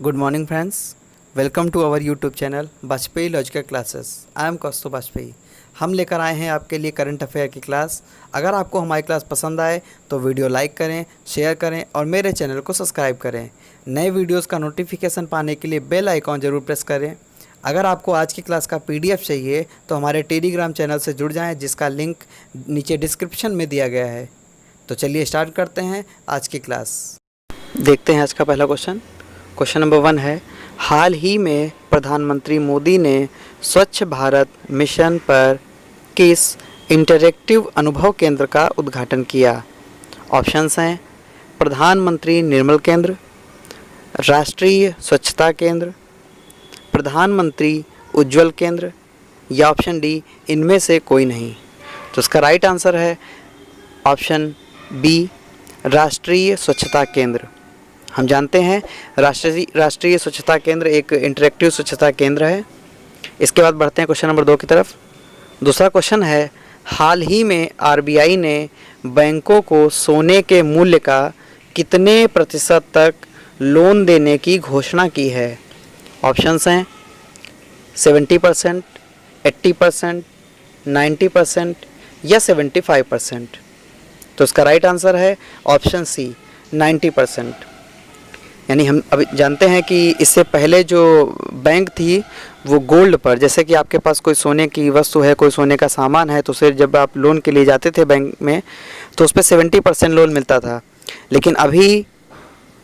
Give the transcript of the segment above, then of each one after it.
Good morning friends, welcome to our YouTube channel Vajpayee logical classes. I am Kaustubh Vajpayee. हम लेकर आए हैं आपके लिए करंट अफेयर की क्लास। अगर आपको हमारी क्लास पसंद आए तो वीडियो लाइक करें, शेयर करें और मेरे चैनल को सब्सक्राइब करें। नए वीडियोस का नोटिफिकेशन पाने के लिए बेल आइकॉन ज़रूर प्रेस करें। अगर आपको आज की क्लास का PDF चाहिए तो हमारे टेलीग्राम चैनल से जुड़ जाएँ, जिसका लिंक नीचे डिस्क्रिप्शन में दिया गया है। तो चलिए स्टार्ट करते हैं आज की क्लास। देखते हैं आज का पहला क्वेश्चन नंबर 1 है, हाल ही में प्रधानमंत्री मोदी ने स्वच्छ भारत मिशन पर किस इंटरैक्टिव अनुभव केंद्र का उद्घाटन किया? ऑप्शंस हैं प्रधानमंत्री निर्मल केंद्र, राष्ट्रीय स्वच्छता केंद्र, प्रधानमंत्री उज्ज्वल केंद्र या ऑप्शन डी इनमें से कोई नहीं। तो इसका राइट आंसर है ऑप्शन बी, राष्ट्रीय स्वच्छता केंद्र। हम जानते हैं राष्ट्रीय स्वच्छता केंद्र एक इंटरैक्टिव स्वच्छता केंद्र है। इसके बाद बढ़ते हैं क्वेश्चन नंबर 2 की तरफ। दूसरा क्वेश्चन है, हाल ही में RBI ने बैंकों को सोने के मूल्य का कितने प्रतिशत तक लोन देने की घोषणा की है? ऑप्शंस हैं 70%, 80%, 90% या 75%। तो इसका राइट आंसर है ऑप्शन सी, 90%। यानी हम अभी जानते हैं कि इससे पहले जो बैंक थी वो गोल्ड पर, जैसे कि आपके पास कोई सोने की वस्तु है, कोई सोने का सामान है, तो उसे जब आप लोन के लिए जाते थे बैंक में तो उस पर 70% लोन मिलता था। लेकिन अभी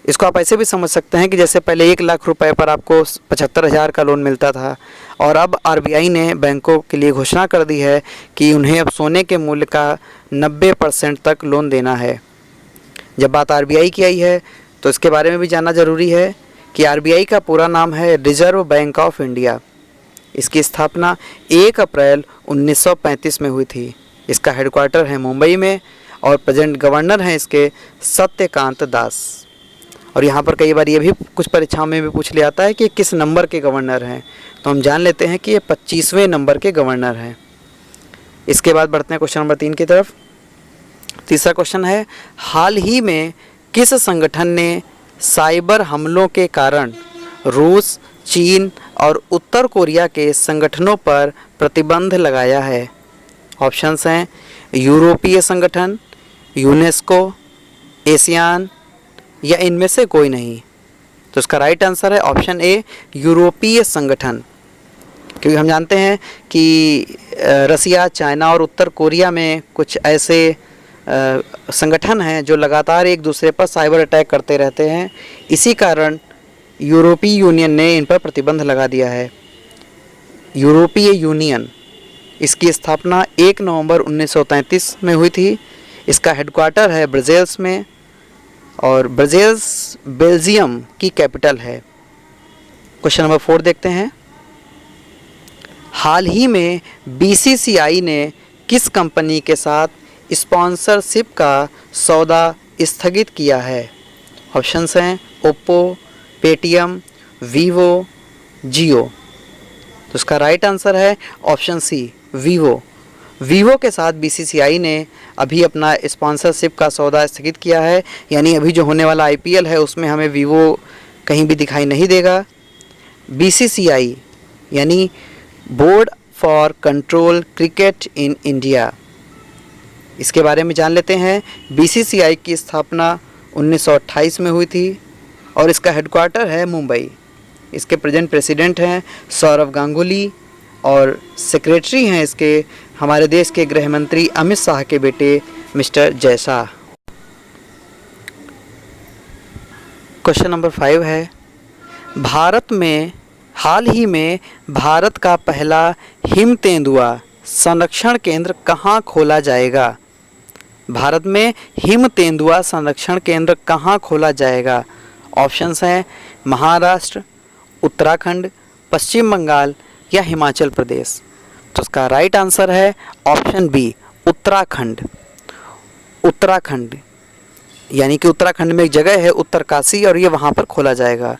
इसको आप ऐसे भी समझ सकते हैं कि जैसे पहले 1 लाख रुपए पर आपको 75,000 का लोन मिलता था, और अब RBI ने बैंकों के लिए घोषणा कर दी है कि उन्हें अब सोने के मूल्य का 90% तक लोन देना है। जब बात RBI की आई है तो इसके बारे में भी जानना ज़रूरी है कि RBI का पूरा नाम है रिजर्व बैंक ऑफ इंडिया। इसकी स्थापना 1 अप्रैल 1935 में हुई थी। इसका हेडक्वार्टर है मुंबई में और प्रेजेंट गवर्नर हैं इसके सत्यकांत दास। और यहाँ पर कई बार ये भी कुछ परीक्षाओं में भी पूछ लिया जाता है कि किस नंबर के गवर्नर हैं, तो हम जान लेते हैं कि ये 25वें नंबर के गवर्नर हैं। इसके बाद बढ़ते हैं क्वेश्चन नंबर 3 की तरफ। तीसरा क्वेश्चन है, हाल ही में किस संगठन ने साइबर हमलों के कारण रूस, चीन और उत्तर कोरिया के संगठनों पर प्रतिबंध लगाया है? ऑप्शंस हैं यूरोपीय संगठन, यूनेस्को, एशियान या इनमें से कोई नहीं। तो इसका राइट आंसर है ऑप्शन ए, यूरोपीय संगठन। क्योंकि हम जानते हैं कि रसिया, चाइना और उत्तर कोरिया में कुछ ऐसे संगठन हैं जो लगातार एक दूसरे पर साइबर अटैक करते रहते हैं। इसी कारण यूरोपीय यूनियन ने इन पर प्रतिबंध लगा दिया है। यूरोपीय यूनियन, इसकी स्थापना 1 नवंबर 1933 में हुई थी। इसका हेडक्वार्टर है ब्रसेल्स में और ब्रसेल्स बेल्जियम की कैपिटल है। क्वेश्चन नंबर 4 देखते हैं। हाल ही में BCCI ने किस कंपनी के साथ स्पॉन्सरशिप का सौदा स्थगित किया है? ऑप्शंस हैं ओप्पो, पेटीएम, वीवो, जियो। तो इसका राइट आंसर है ऑप्शन सी, वीवो। वीवो के साथ BCCI ने अभी अपना स्पॉन्सरशिप का सौदा स्थगित किया है। यानी अभी जो होने वाला IPL है उसमें हमें वीवो कहीं भी दिखाई नहीं देगा। BCCI यानी board for control cricket in India, इसके बारे में जान लेते हैं। BCCI की स्थापना 1928 में हुई थी और इसका हेडक्वार्टर है मुंबई। इसके प्रेजेंट प्रेसिडेंट हैं सौरव गांगुली और सेक्रेटरी हैं इसके हमारे देश के गृह मंत्री अमित शाह के बेटे mister Jay Shah. Question number 5 है, भारत में हाल ही में भारत का पहला हिम तेंदुआ संरक्षण केंद्र कहाँ खोला जाएगा? भारत में हिम तेंदुआ संरक्षण केंद्र कहाँ खोला जाएगा? ऑप्शंस हैं महाराष्ट्र, उत्तराखंड, पश्चिम बंगाल या हिमाचल प्रदेश। तो इसका राइट आंसर है ऑप्शन बी, उत्तराखंड। उत्तराखंड यानी कि उत्तराखंड में एक जगह है उत्तरकाशी और ये वहाँ पर खोला जाएगा।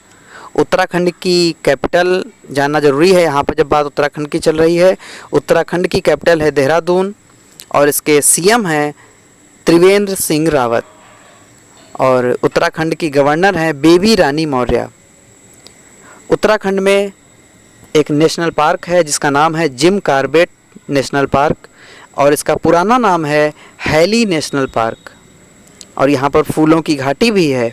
उत्तराखंड की कैपिटल जानना ज़रूरी है यहाँ पर जब बात उत्तराखंड की चल रही है। उत्तराखंड की कैपिटल है देहरादून और इसके CM हैं त्रिवेंद्र सिंह रावत और उत्तराखंड की गवर्नर हैं बेबी रानी मौर्य। उत्तराखंड में एक नेशनल पार्क है जिसका नाम है जिम कॉर्बेट नेशनल पार्क, और इसका पुराना नाम है हैली नेशनल पार्क। और यहाँ पर फूलों की घाटी भी है।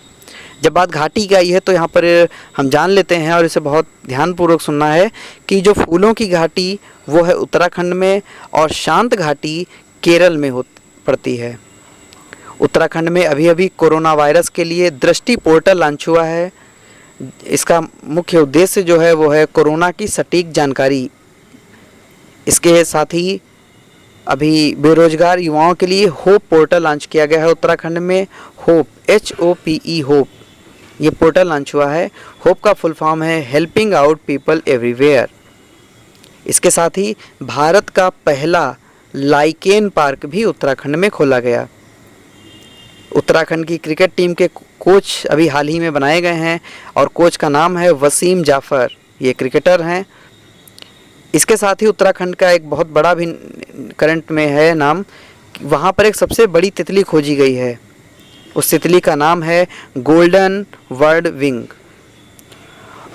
जब बात घाटी की आई है तो यहाँ पर हम जान लेते हैं, और इसे बहुत ध्यानपूर्वक सुनना है, कि जो फूलों की घाटी वो है उत्तराखंड में, और शांत घाटी केरल में पड़ती है। उत्तराखंड में अभी अभी कोरोना वायरस के लिए दृष्टि पोर्टल लॉन्च हुआ है। इसका मुख्य उद्देश्य जो है वो है कोरोना की सटीक जानकारी। इसके साथ ही अभी बेरोजगार युवाओं के लिए होप पोर्टल लॉन्च किया गया है उत्तराखंड में। होप HOPE होप ये पोर्टल लॉन्च हुआ है। होप का फुल फॉर्म है हेल्पिंग आउट पीपल एवरीवेयर। इसके साथ ही भारत का पहला लाइकेन पार्क भी उत्तराखंड में खोला गया। उत्तराखंड की क्रिकेट टीम के कोच अभी हाल ही में बनाए गए हैं, और कोच का नाम है वसीम जाफ़र, ये क्रिकेटर हैं। इसके साथ ही उत्तराखंड का एक बहुत बड़ा भी करंट में है नाम, वहाँ पर एक सबसे बड़ी तितली खोजी गई है। उस तितली का नाम है गोल्डन वर्ड विंग।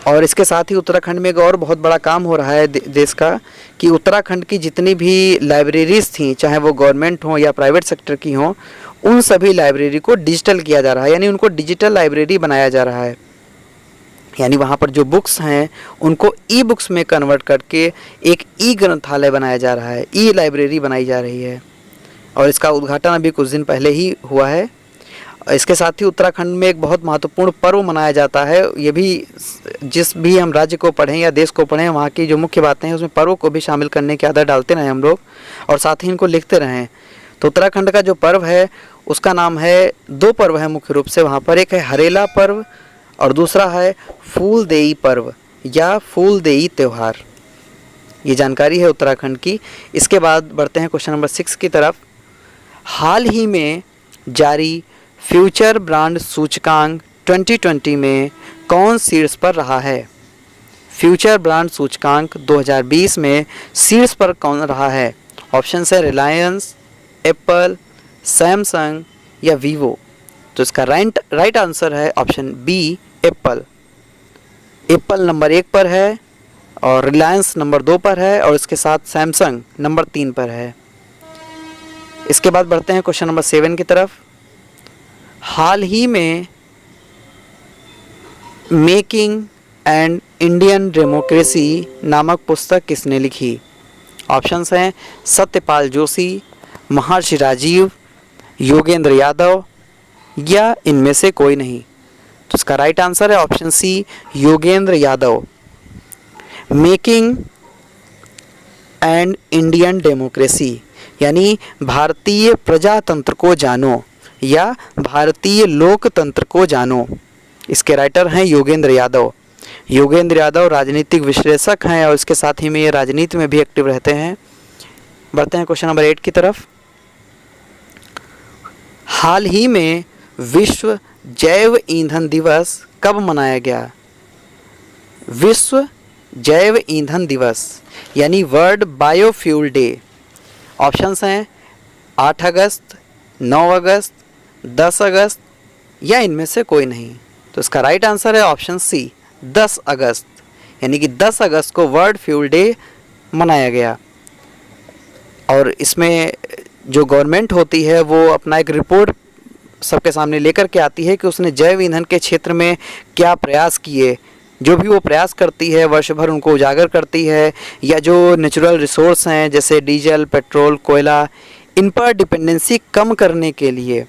और इसके साथ ही उत्तराखंड में एक और बहुत बड़ा काम हो रहा है देश का, कि उत्तराखंड की जितनी भी लाइब्रेरीज़ थी, चाहे वो गवर्नमेंट हो या प्राइवेट सेक्टर की हों, उन सभी लाइब्रेरी को डिजिटल किया जा रहा है, यानी उनको डिजिटल लाइब्रेरी बनाया जा रहा है। यानी वहाँ पर जो बुक्स हैं उनको ई-बुक्स में कन्वर्ट करके एक ई-ग्रंथालय बनाया जा रहा है, ई-लाइब्रेरी बनाई जा रही है। और इसका उद्घाटन अभी कुछ दिन पहले ही हुआ है। इसके साथ ही उत्तराखंड में एक बहुत महत्वपूर्ण पर्व मनाया जाता है। ये भी, जिस भी हम राज्य को पढ़ें या देश को पढ़ें, वहाँ की जो मुख्य बातें हैं उसमें पर्व को भी शामिल करने की आदत डालते रहें हम लोग, और साथ ही इनको लिखते रहें। तो उत्तराखंड का जो पर्व है उसका नाम है, 2 पर्व है मुख्य रूप से वहाँ पर, एक है हरेला पर्व और दूसरा है फूलदेई पर्व या फूलदेई त्यौहार। ये जानकारी है उत्तराखंड की। इसके बाद बढ़ते हैं क्वेश्चन नंबर 6 की तरफ। हाल ही में जारी फ्यूचर ब्रांड सूचकांक 2020 में कौन शीर्ष पर रहा है? फ्यूचर ब्रांड सूचकांक 2020 में शीर्ष पर कौन रहा है? ऑप्शन है रिलायंस, एप्पल, सैमसंग या वीवो। तो इसका राइट आंसर है option B, Apple. Apple number 1 पर है, और रिलायंस नंबर 2 पर है, और इसके साथ सैमसंग नंबर 3 पर है। इसके बाद बढ़ते हैं क्वेश्चन नंबर 7 की तरफ। हाल ही में मेकिंग एंड इंडियन डेमोक्रेसी नामक पुस्तक किसने लिखी? ऑप्शंस हैं सत्यपाल जोशी, महर्षि राजीव, योगेंद्र यादव या इनमें से कोई नहीं। तो इसका राइट आंसर है option C, Yogendra Yadav. Making and Indian democracy यानी भारतीय प्रजातंत्र को जानो या भारतीय लोकतंत्र को जानो, इसके राइटर हैं योगेंद्र यादव। योगेंद्र यादव राजनीतिक विश्लेषक हैं, और इसके साथ ही में ये राजनीति में भी एक्टिव रहते हैं। बढ़ते हैं क्वेश्चन नंबर 8 की तरफ। हाल ही में विश्व जैव ईंधन दिवस कब मनाया गया? विश्व जैव ईंधन दिवस यानी वर्ल्ड बायोफ्यूल डे। ऑप्शंस हैं 8 अगस्त, 9 अगस्त, 10 अगस्त या इनमें से कोई नहीं। तो इसका राइट आंसर है ऑप्शन सी, 10 अगस्त, यानी कि 10 अगस्त को वर्ल्ड फ्यूल डे मनाया गया। और इसमें जो गवर्नमेंट होती है वो अपना एक रिपोर्ट सबके सामने लेकर के आती है कि उसने जैव ईंधन के क्षेत्र में क्या प्रयास किए। जो भी वो प्रयास करती है वर्ष भर उनको उजागर करती है, या जो नेचुरल रिसोर्स हैं जैसे डीजल, पेट्रोल, कोयला, इन पर डिपेंडेंसी कम करने के लिए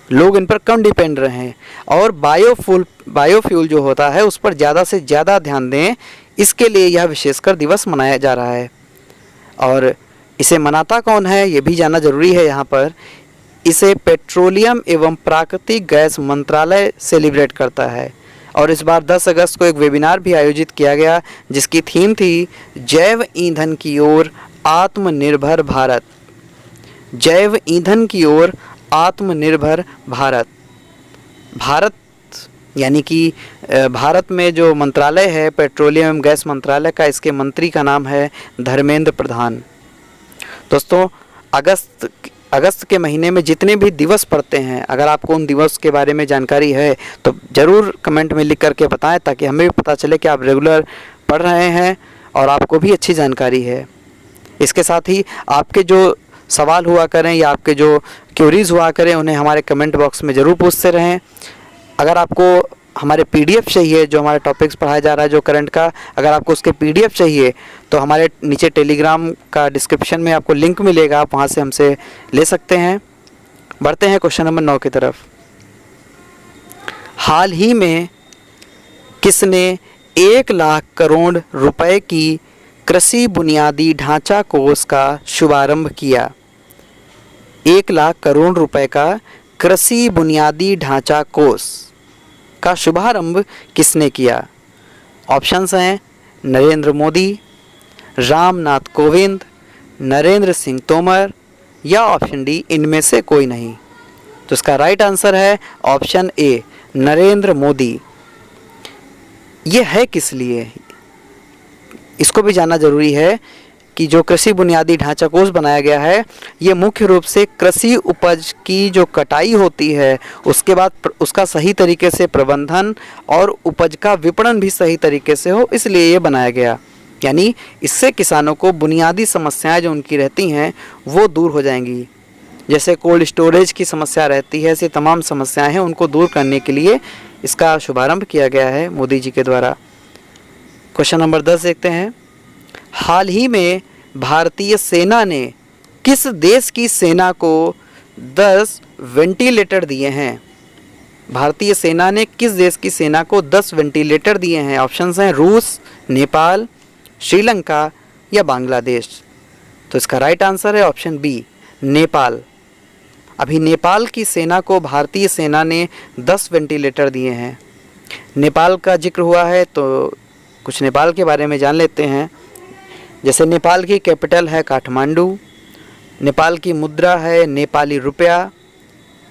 लोग इन पर कम डिपेंड रहें, और बायोफ्यूल जो होता है उस पर ज़्यादा से ज़्यादा ध्यान दें। इसके लिए यह विशेषकर दिवस मनाया जा रहा है। और इसे मनाता कौन है ये भी जानना जरूरी है यहाँ पर। इसे पेट्रोलियम एवं प्राकृतिक गैस मंत्रालय सेलिब्रेट करता है। और इस बार 10 अगस्त को एक वेबिनार भी आयोजित किया गया जिसकी थीम थी जैव ईंधन की ओर आत्मनिर्भर भारत। जैव ईंधन की ओर आत्मनिर्भर भारत। भारत यानी कि भारत में जो मंत्रालय है पेट्रोलियम एवं गैस मंत्रालय का, इसके मंत्री का नाम है धर्मेंद्र प्रधान। दोस्तों अगस्त के महीने में जितने भी दिवस पड़ते हैं, अगर आपको उन दिवस के बारे में जानकारी है तो ज़रूर कमेंट में लिख करके बताएं, ताकि हमें भी पता चले कि आप रेगुलर पढ़ रहे हैं और आपको भी अच्छी जानकारी है। इसके साथ ही आपके जो सवाल हुआ करें या आपके जो क्वेरीज हुआ करें, उन्हें हमारे कमेंट बॉक्स में ज़रूर पूछते रहें। अगर आपको हमारे PDF चाहिए, जो हमारे टॉपिक्स पढ़ाया जा रहा है जो करंट का, अगर आपको उसके PDF चाहिए तो हमारे नीचे टेलीग्राम का डिस्क्रिप्शन में आपको लिंक मिलेगा, आप वहाँ से हमसे ले सकते हैं। बढ़ते हैं क्वेश्चन नंबर 9 की तरफ। हाल ही में किसने 1 लाख करोड़ रुपए की कृषि बुनियादी ढांचा कोष का शुभारंभ किया? 1 लाख करोड़ रुपए का कृषि बुनियादी ढांचा कोष का शुभारंभ किसने किया? ऑप्शंस हैं नरेंद्र मोदी, रामनाथ कोविंद, नरेंद्र सिंह तोमर या ऑप्शन डी इनमें से कोई नहीं। तो इसका राइट आंसर है ऑप्शन ए, नरेंद्र मोदी। ये है किस लिए, इसको भी जानना जरूरी है कि जो कृषि बुनियादी ढांचा कोष बनाया गया है, ये मुख्य रूप से कृषि उपज की जो कटाई होती है उसके बाद उसका सही तरीके से प्रबंधन और उपज का विपणन भी सही तरीके से हो, इसलिए ये बनाया गया। यानी इससे किसानों को बुनियादी समस्याएं जो उनकी रहती हैं वो दूर हो जाएंगी। जैसे कोल्ड स्टोरेज की समस्या रहती है, ऐसी तमाम समस्याएं हैं, उनको दूर करने के लिए इसका शुभारंभ किया गया है मोदी जी के द्वारा। क्वेश्चन नंबर 10 देखते हैं। हाल ही में भारतीय सेना ने किस देश की सेना को 10 वेंटिलेटर दिए हैं? भारतीय सेना ने किस देश की सेना को 10 वेंटिलेटर दिए हैं? ऑप्शंस हैं रूस, नेपाल, श्रीलंका या बांग्लादेश। तो इसका राइट आंसर है ऑप्शन बी, नेपाल। अभी नेपाल की सेना को भारतीय सेना ने 10 वेंटिलेटर दिए हैं। नेपाल का जिक्र हुआ है तो कुछ नेपाल के बारे में जान लेते हैं। जैसे नेपाल की कैपिटल है काठमांडू, नेपाल की मुद्रा है नेपाली रुपया,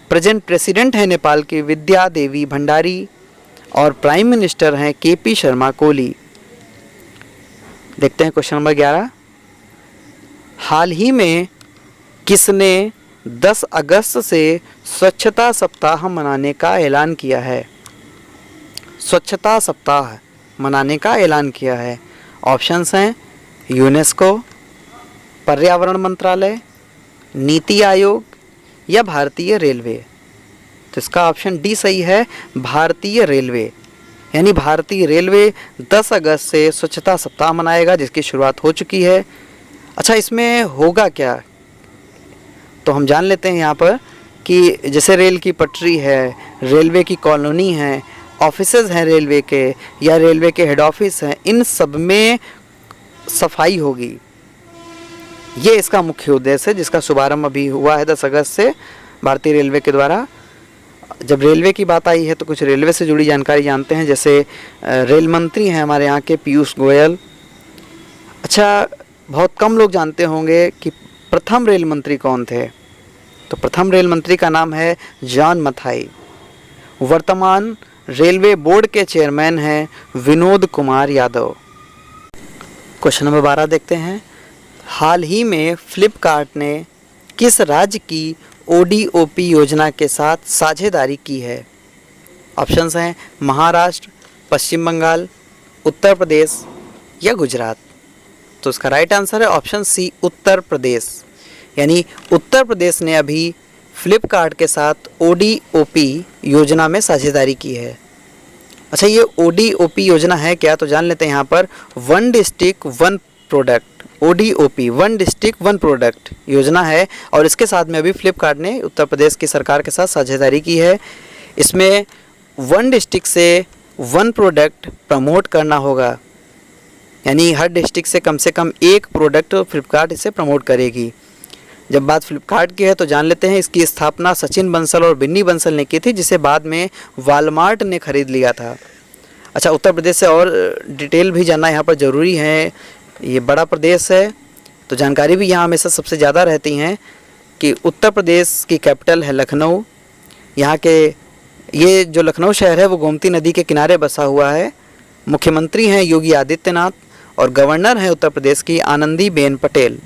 प्रेजेंट प्रेसिडेंट है नेपाल की विद्या देवी भंडारी और प्राइम मिनिस्टर हैं KP शर्मा कोली। देखते हैं क्वेश्चन नंबर 11। हाल ही में किसने 10 अगस्त से स्वच्छता सप्ताह मनाने का ऐलान किया है? स्वच्छता सप्ताह मनाने का ऐलान किया है। ऑप्शंस हैं यूनेस्को, पर्यावरण मंत्रालय, नीति आयोग या भारतीय रेलवे। तो इसका ऑप्शन डी सही है, भारतीय रेलवे। यानी भारतीय रेलवे 10 अगस्त से स्वच्छता सप्ताह मनाएगा, जिसकी शुरुआत हो चुकी है। अच्छा, इसमें होगा क्या, तो हम जान लेते हैं यहाँ पर कि जैसे रेल की पटरी है, रेलवे की कॉलोनी है, ऑफिसेज हैं रेलवे के या रेलवे के हेड ऑफिस हैं, इन सब में सफाई होगी। ये इसका मुख्य उद्देश्य है, जिसका शुभारंभ अभी हुआ है 10 अगस्त से भारतीय रेलवे के द्वारा। जब रेलवे की बात आई है तो कुछ रेलवे से जुड़ी जानकारी जानते हैं। जैसे रेल मंत्री हैं हमारे यहाँ के पीयूष गोयल। अच्छा, बहुत कम लोग जानते होंगे कि प्रथम रेल मंत्री कौन थे। तो प्रथम रेल मंत्री का नाम है जॉन मथाई। वर्तमान रेलवे बोर्ड के चेयरमैन हैं विनोद कुमार यादव। क्वेश्चन नंबर 12 देखते हैं। हाल ही में फ्लिपकार्ट ने किस राज्य की ODOP योजना के साथ साझेदारी की है? ऑप्शंस हैं महाराष्ट्र, पश्चिम बंगाल, उत्तर प्रदेश या गुजरात। तो इसका राइट आंसर है ऑप्शन सी, उत्तर प्रदेश। यानी उत्तर प्रदेश ने अभी फ्लिपकार्ट के साथ ODOP योजना में साझेदारी की है। अच्छा, ये ODOP योजना है क्या, तो जान लेते हैं यहाँ पर। One district one product, ODOP one district one product योजना है, और इसके साथ में अभी फ्लिपकार्ट ने उत्तर प्रदेश की सरकार के साथ साझेदारी की है। इसमें वन डिस्ट्रिक्ट से वन प्रोडक्ट प्रमोट करना होगा, यानी हर डिस्ट्रिक्ट से कम एक प्रोडक्ट फ्लिपकार्ट इसे प्रमोट करेगी। जब बात फ्लिपकार्ट की है तो जान लेते हैं इसकी स्थापना सचिन बंसल और बिन्नी बंसल ने की थी, जिसे बाद में वॉलमार्ट ने खरीद लिया था। अच्छा, उत्तर प्रदेश से और डिटेल भी जानना यहाँ पर ज़रूरी है। ये बड़ा प्रदेश है तो जानकारी भी यहाँ हमेशा सबसे ज़्यादा रहती हैं कि उत्तर प्रदेश की कैपिटल है लखनऊ। यहाँ के ये जो लखनऊ शहर है वो गोमती नदी के किनारे बसा हुआ है। मुख्यमंत्री हैं योगी आदित्यनाथ और गवर्नर हैं उत्तर प्रदेश की आनंदीबेन पटेल।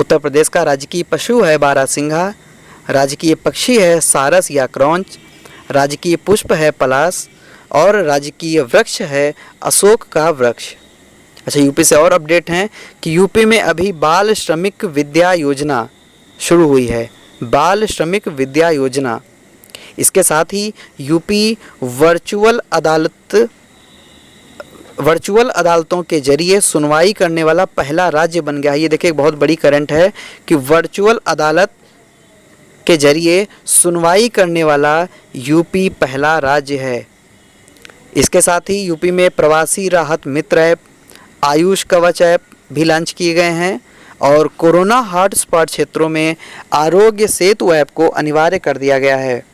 उत्तर प्रदेश का राजकीय पशु है बारहसिंघा, राजकीय पक्षी है सारस या क्रौंच, राजकीय पुष्प है पलाश और राजकीय वृक्ष है अशोक का वृक्ष। अच्छा, यूपी से और अपडेट हैं कि यूपी में अभी बाल श्रमिक विद्या योजना शुरू हुई है, बाल श्रमिक विद्या योजना। इसके साथ ही यूपी वर्चुअल अदालतों के जरिए सुनवाई करने वाला पहला राज्य बन गया है। ये देखिए, बहुत बड़ी करंट है कि वर्चुअल अदालत के जरिए सुनवाई करने वाला यूपी पहला राज्य है। इसके साथ ही यूपी में प्रवासी राहत मित्र ऐप, आयुष कवच ऐप भी लॉन्च किए गए हैं और कोरोना हॉटस्पॉट क्षेत्रों में आरोग्य सेतु ऐप को अनिवार्य कर दिया गया है।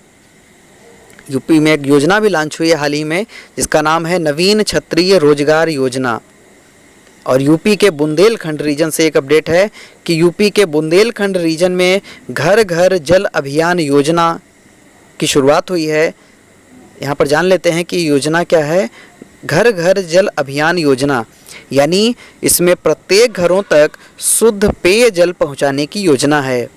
यूपी में एक योजना भी लॉन्च हुई है हाल ही में, जिसका नाम है नवीन क्षत्रिय रोजगार योजना। और यूपी के बुंदेलखंड रीजन से एक अपडेट है कि यूपी के बुंदेलखंड रीजन में घर घर जल अभियान योजना की शुरुआत हुई है। यहाँ पर जान लेते हैं कि योजना क्या है। घर घर जल अभियान योजना यानी इसमें प्रत्येक घरों तक शुद्ध पेयजल पहुँचाने की योजना है।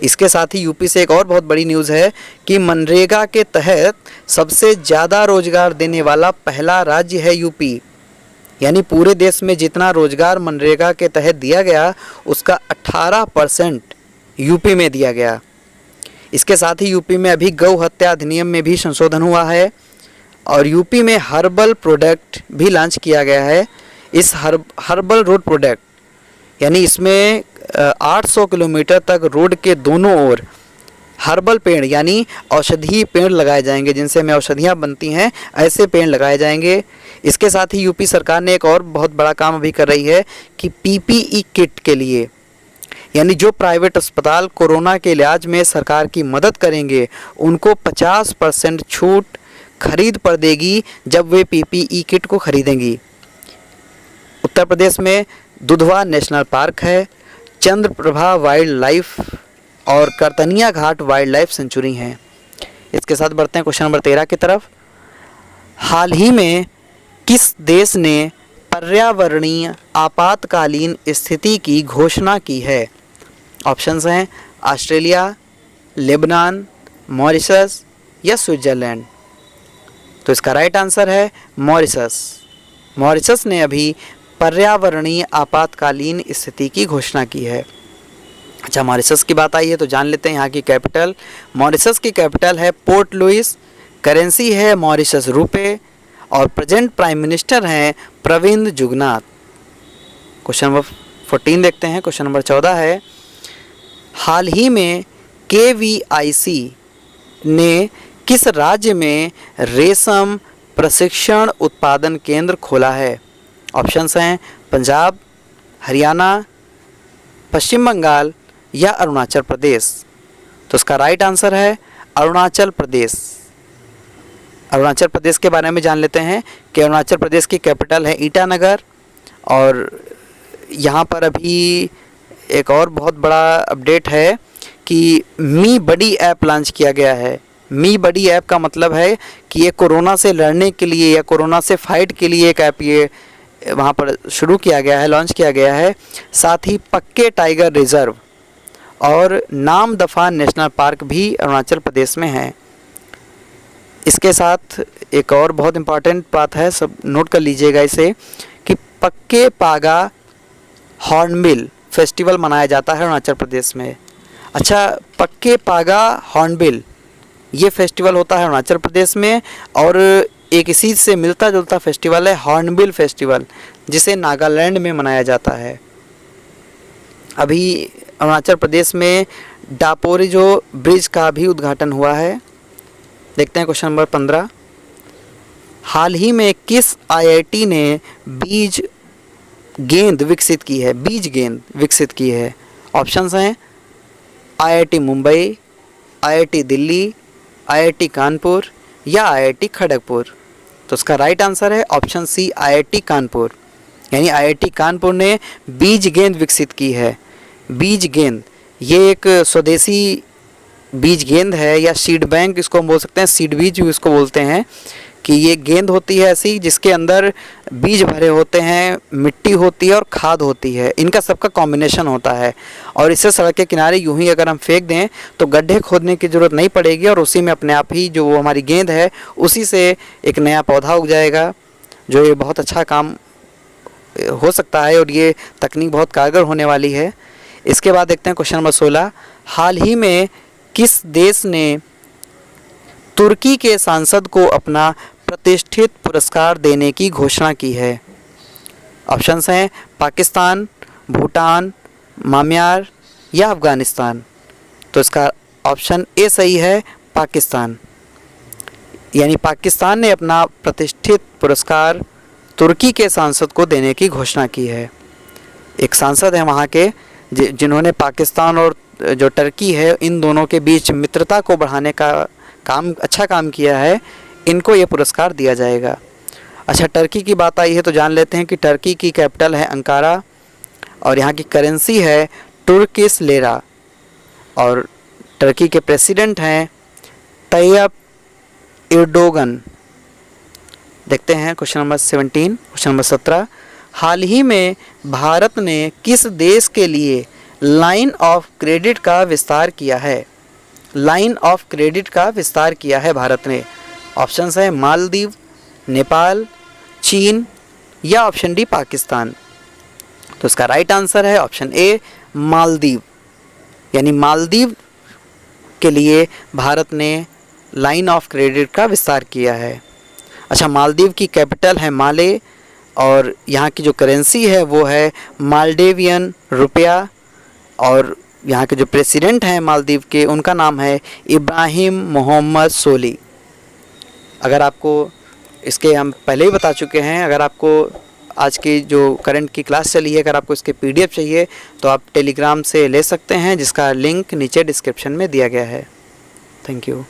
इसके साथ ही यूपी से एक और बहुत बड़ी न्यूज़ है कि मनरेगा के तहत सबसे ज़्यादा रोजगार देने वाला पहला राज्य है यूपी। यानी पूरे देश में जितना रोजगार मनरेगा के तहत दिया गया उसका 18% यूपी में दिया गया। इसके साथ ही यूपी में अभी गौ हत्या अधिनियम में भी संशोधन हुआ है और यूपी में हर्बल प्रोडक्ट भी लॉन्च किया गया है। इस हर्बल रोड प्रोडक्ट यानी इसमें 800 किलोमीटर तक रोड के दोनों ओर हर्बल पेड़ यानी औषधीय पेड़ लगाए जाएंगे, जिनसे हमें औषधियाँ बनती हैं, ऐसे पेड़ लगाए जाएंगे। इसके साथ ही यूपी सरकार ने एक और बहुत बड़ा काम अभी कर रही है कि पीपीई किट के लिए यानी जो प्राइवेट अस्पताल कोरोना के इलाज में सरकार की मदद करेंगे उनको 50% छूट खरीद पर देगी जब वे पीपीई किट को खरीदेंगी। उत्तर प्रदेश में दुधवा नेशनल पार्क है, चंद्रप्रभा वाइल्ड लाइफ और करतनिया घाट वाइल्ड लाइफ सेंचुरी हैं। इसके साथ बढ़ते हैं क्वेश्चन नंबर 13 की तरफ। हाल ही में किस देश ने पर्यावरणीय आपातकालीन स्थिति की घोषणा की है? ऑप्शंस हैं ऑस्ट्रेलिया, लेबनान, मॉरिशस या स्विट्जरलैंड। तो इसका राइट आंसर है मॉरिशस। मॉरिशस ने अभी पर्यावरणीय आपातकालीन स्थिति की घोषणा की है। अच्छा, मॉरिशस की बात आई है तो जान लेते हैं यहाँ की कैपिटल। मॉरिशस की कैपिटल है पोर्ट लुइस, करेंसी है मॉरिशस रुपए और प्रेजेंट प्राइम मिनिस्टर हैं प्रविंद जुगनाथ। क्वेश्चन नंबर 14 देखते हैं। क्वेश्चन नंबर 14 है, हाल ही में KVIC ने किस राज्य में रेशम प्रशिक्षण उत्पादन केंद्र खोला है? ऑप्शंस हैं पंजाब, हरियाणा, पश्चिम बंगाल या अरुणाचल प्रदेश। तो इसका राइट आंसर है अरुणाचल प्रदेश। अरुणाचल प्रदेश के बारे में जान लेते हैं कि अरुणाचल प्रदेश की कैपिटल है ईटानगर और यहाँ पर अभी एक और बहुत बड़ा अपडेट है कि मी बडी ऐप लॉन्च किया गया है। मी बडी ऐप का मतलब है कि ये कोरोना से लड़ने के लिए या कोरोना से फाइट के लिए एक ऐप ये वहाँ पर शुरू किया गया है, लॉन्च किया गया है। साथ ही पक्के टाइगर रिजर्व और नाम दफा नेशनल पार्क भी अरुणाचल प्रदेश में है। इसके साथ एक और बहुत इम्पॉर्टेंट बात है, सब नोट कर लीजिएगा इसे, कि पक्के पागा हॉर्नबिल फेस्टिवल मनाया जाता है अरुणाचल प्रदेश में। अच्छा, पक्के पागा हॉर्नबिल ये फेस्टिवल होता है अरुणाचल प्रदेश में और एक इसी से मिलता जुलता फेस्टिवल है हॉर्नबिल फेस्टिवल, जिसे नागालैंड में मनाया जाता है। अभी अरुणाचल प्रदेश में डापोरिजो ब्रिज का भी उद्घाटन हुआ है। देखते हैं क्वेश्चन नंबर 15। हाल ही में किस IIT ने बीज गेंद विकसित की है? बीज गेंद विकसित की है। ऑप्शंस हैं IIT Mumbai, IIT Delhi, IIT Kanpur या IIT खड़गपुर। तो उसका राइट आंसर है ऑप्शन सी IIT कानपुर। यानी IIT कानपुर ने बीज गेंद विकसित की है। बीज गेंद ये एक स्वदेशी बीज गेंद है या सीड बैंक इसको हम बोल सकते हैं, सीड बीज भी इसको बोलते हैं, कि ये गेंद होती है ऐसी जिसके अंदर बीज भरे होते हैं, मिट्टी होती है और खाद होती है, इनका सबका कॉम्बिनेशन होता है और इसे सड़क के किनारे यूं ही अगर हम फेंक दें तो गड्ढे खोदने की ज़रूरत नहीं पड़ेगी और उसी में अपने आप ही जो वो हमारी गेंद है उसी से एक नया पौधा उग जाएगा, जो ये बहुत अच्छा काम हो सकता है और ये तकनीक बहुत कारगर होने वाली है। इसके बाद देखते हैं क्वेश्चन नंबर 16। हाल ही में किस देश ने तुर्की के सांसद को अपना प्रतिष्ठित पुरस्कार देने की घोषणा की है? ऑप्शंस हैं पाकिस्तान, भूटान, म्यांमार या अफ़गानिस्तान। तो इसका ऑप्शन ए सही है, पाकिस्तान। यानी पाकिस्तान ने अपना प्रतिष्ठित पुरस्कार तुर्की के सांसद को देने की घोषणा की है। एक सांसद हैं वहाँ के जिन्होंने पाकिस्तान और जो टर्की है इन दोनों के बीच मित्रता को बढ़ाने का अच्छा काम किया है, इनको ये पुरस्कार दिया जाएगा। अच्छा, टर्की की बात आई है तो जान लेते हैं कि टर्की की कैपिटल है अंकारा और यहाँ की करेंसी है तुर्किश लेरा और टर्की के प्रेसिडेंट हैं तैयब एर्डोगन। देखते हैं क्वेश्चन नंबर 17। Question number 17। हाल ही में भारत ने किस देश के लिए लाइन ऑफ क्रेडिट का विस्तार किया है? लाइन ऑफ क्रेडिट का विस्तार किया है भारत ने। ऑप्शंस हैं मालदीव, नेपाल, चीन या ऑप्शन डी पाकिस्तान। तो इसका राइट आंसर है ऑप्शन ए मालदीव। यानी मालदीव के लिए भारत ने लाइन ऑफ क्रेडिट का विस्तार किया है। अच्छा, मालदीव की कैपिटल है माले और यहाँ की जो करेंसी है वो है मालदीवियन रुपया और यहाँ के जो प्रेसिडेंट हैं मालदीव के उनका नाम है इब्राहिम मोहम्मद सोली। अगर आपको इसके हम पहले ही बता चुके हैं, अगर आपको आज की जो करंट की क्लास चली है अगर आपको इसके PDF चाहिए तो आप टेलीग्राम से ले सकते हैं, जिसका लिंक नीचे डिस्क्रिप्शन में दिया गया है। Thank you.